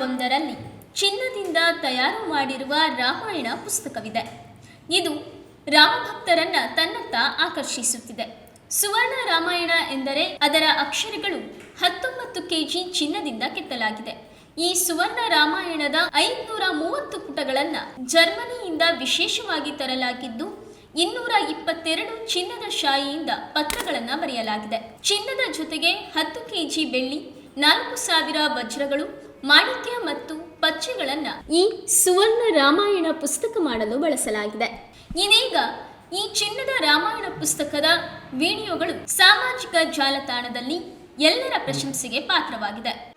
ಒಂದರಲ್ಲಿ ಚಿನ್ನದಿಂದ ತಯಾರು ಮಾಡಿರುವ ರಾಮಾಯಣ ಪುಸ್ತಕವಿದೆ. ಇದು ರಾಮಭಕ್ತರನ್ನ ತನ್ನತ್ತ ಆಕರ್ಷಿಸುತ್ತಿದೆ. ಸುವರ್ಣ ರಾಮಾಯಣ ಎಂದರೆ ಅದರ ಅಕ್ಷರಗಳು 19 ಕೆಜಿ ಚಿನ್ನದಿಂದ ಕೆತ್ತಲಾಗಿದೆ. ಈ ಸುವರ್ಣ ರಾಮಾಯಣದ 530 ಪುಟಗಳನ್ನು ಜರ್ಮನಿಯಿಂದ ವಿಶೇಷವಾಗಿ ತರಲಾಗಿದ್ದು 222 ಚಿನ್ನದ ಶಾಯಿಯಿಂದ ಪತ್ರಗಳನ್ನು ಬರೆಯಲಾಗಿದೆ. ಚಿನ್ನದ ಜೊತೆಗೆ 10 ಕೆಜಿ ಬೆಳ್ಳಿ, 4000 ವಜ್ರಗಳು, ಮಾಣಿಕ್ಯ ಮತ್ತು ಪಚ್ಚೆಗಳನ್ನು ಈ ಸುವರ್ಣ ರಾಮಾಯಣ ಪುಸ್ತಕ ಮಾಡಲು ಬಳಸಲಾಗಿದೆ. ಇದೀಗ ಈ ಚಿನ್ನದ ರಾಮಾಯಣ ಪುಸ್ತಕದ ವಿಡಿಯೋಗಳು ಸಾಮಾಜಿಕ ಜಾಲತಾಣದಲ್ಲಿ ಎಲ್ಲರ ಪ್ರಶಂಸೆಗೆ ಪಾತ್ರವಾಗಿದೆ.